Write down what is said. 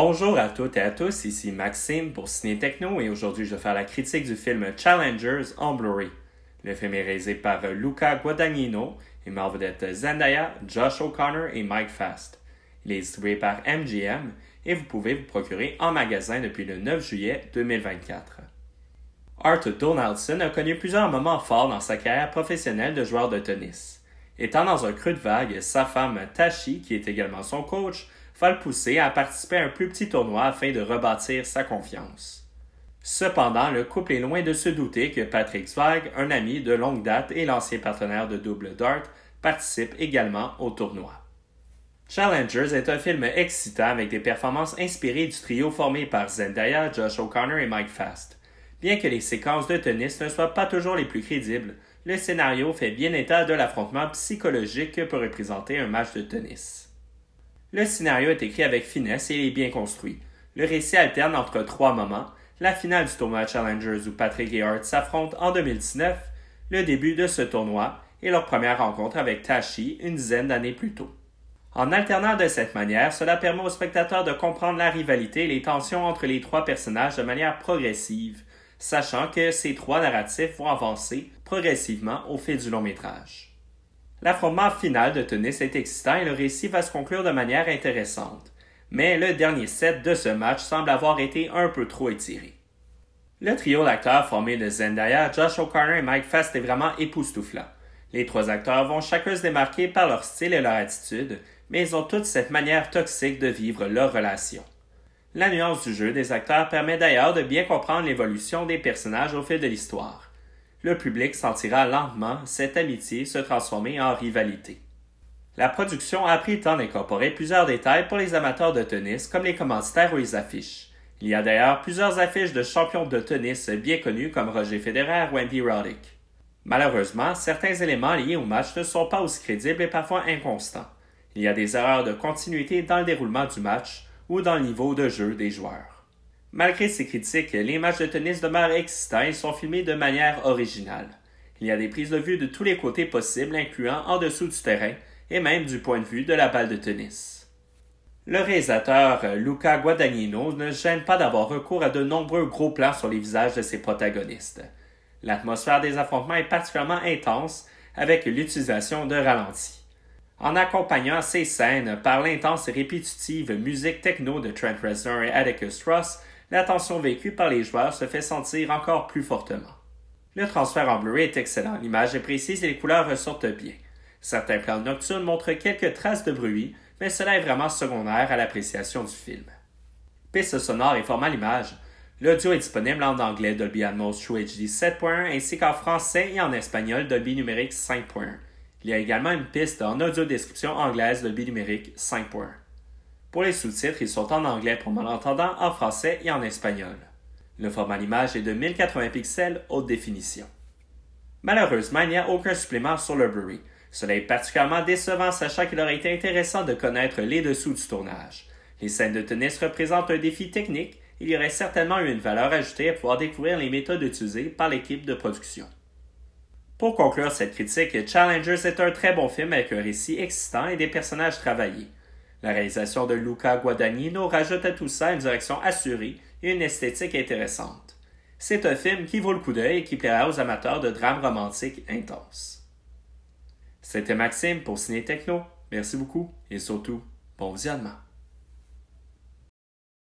Bonjour à toutes et à tous, ici Maxime pour Ciné Techno et aujourd'hui je vais faire la critique du film Challengers en Blu-ray. Le film est réalisé par Luca Guadagnino et met en vedette Zendaya, Josh O'Connor et Mike Fast. Il est distribué par MGM et vous pouvez vous procurer en magasin depuis le 9 juillet 2024. Art Donaldson a connu plusieurs moments forts dans sa carrière professionnelle de joueur de tennis. Étant dans un creux de vague, sa femme Tashi, qui est également son coach, va le pousser à participer à un plus petit tournoi afin de rebâtir sa confiance. Cependant, le couple est loin de se douter que Patrick Zweig, un ami de longue date et l'ancien partenaire de double dart, participe également au tournoi. Challengers est un film excitant avec des performances inspirées du trio formé par Zendaya, Josh O'Connor et Mike Fast. Bien que les séquences de tennis ne soient pas toujours les plus crédibles, le scénario fait bien état de l'affrontement psychologique que peut représenter un match de tennis. Le scénario est écrit avec finesse et il est bien construit. Le récit alterne entre trois moments, la finale du tournoi Challengers où Patrick et Art s'affrontent en 2019, le début de ce tournoi et leur première rencontre avec Tashi une dizaine d'années plus tôt. En alternant de cette manière, cela permet aux spectateurs de comprendre la rivalité et les tensions entre les trois personnages de manière progressive, sachant que ces trois narratifs vont avancer progressivement au fil du long métrage. L'affrontement final de tennis est excitant et le récit va se conclure de manière intéressante, mais le dernier set de ce match semble avoir été un peu trop étiré. Le trio d'acteurs formé de Zendaya, Josh O'Connor et Mike Fast est vraiment époustouflant. Les trois acteurs vont chacun se démarquer par leur style et leur attitude, mais ils ont toutes cette manière toxique de vivre leur relation. La nuance du jeu des acteurs permet d'ailleurs de bien comprendre l'évolution des personnages au fil de l'histoire. Le public sentira lentement cette amitié se transformer en rivalité. La production a pris le temps d'incorporer plusieurs détails pour les amateurs de tennis, comme les commanditaires ou les affiches. Il y a d'ailleurs plusieurs affiches de champions de tennis bien connus comme Roger Federer ou Andy Roddick. Malheureusement, certains éléments liés au match ne sont pas aussi crédibles et parfois inconstants. Il y a des erreurs de continuité dans le déroulement du match ou dans le niveau de jeu des joueurs. Malgré ces critiques, les matchs de tennis demeurent excitants et sont filmés de manière originale. Il y a des prises de vue de tous les côtés possibles, incluant en dessous du terrain et même du point de vue de la balle de tennis. Le réalisateur Luca Guadagnino ne se gêne pas d'avoir recours à de nombreux gros plans sur les visages de ses protagonistes. L'atmosphère des affrontements est particulièrement intense avec l'utilisation de ralentis. En accompagnant ces scènes par l'intense et répétitive musique techno de Trent Reznor et Atticus Ross, la tension vécue par les joueurs se fait sentir encore plus fortement. Le transfert en Blu-ray est excellent, l'image est précise et les couleurs ressortent bien. Certains plans nocturnes montrent quelques traces de bruit, mais cela est vraiment secondaire à l'appréciation du film. Piste sonore et format l'image. L'audio est disponible en anglais Dolby Atmos True HD 7.1 ainsi qu'en français et en espagnol Dolby Numérique 5.1. Il y a également une piste en audio-description anglaise Dolby Numérique 5.1. Pour les sous-titres, ils sont en anglais pour malentendants, en français et en espagnol. Le format d'image est de 1080 pixels haute définition. Malheureusement, il n'y a aucun supplément sur le Blu-ray. Cela est particulièrement décevant sachant qu'il aurait été intéressant de connaître les dessous du tournage. Les scènes de tennis représentent un défi technique, il y aurait certainement eu une valeur ajoutée à pouvoir découvrir les méthodes utilisées par l'équipe de production. Pour conclure cette critique, Challengers est un très bon film avec un récit excitant et des personnages travaillés. La réalisation de Luca Guadagnino rajoute à tout ça une direction assurée et une esthétique intéressante. C'est un film qui vaut le coup d'œil et qui plaira aux amateurs de drames romantiques intenses. C'était Maxime pour Ciné Techno. Merci beaucoup et surtout, bon visionnement.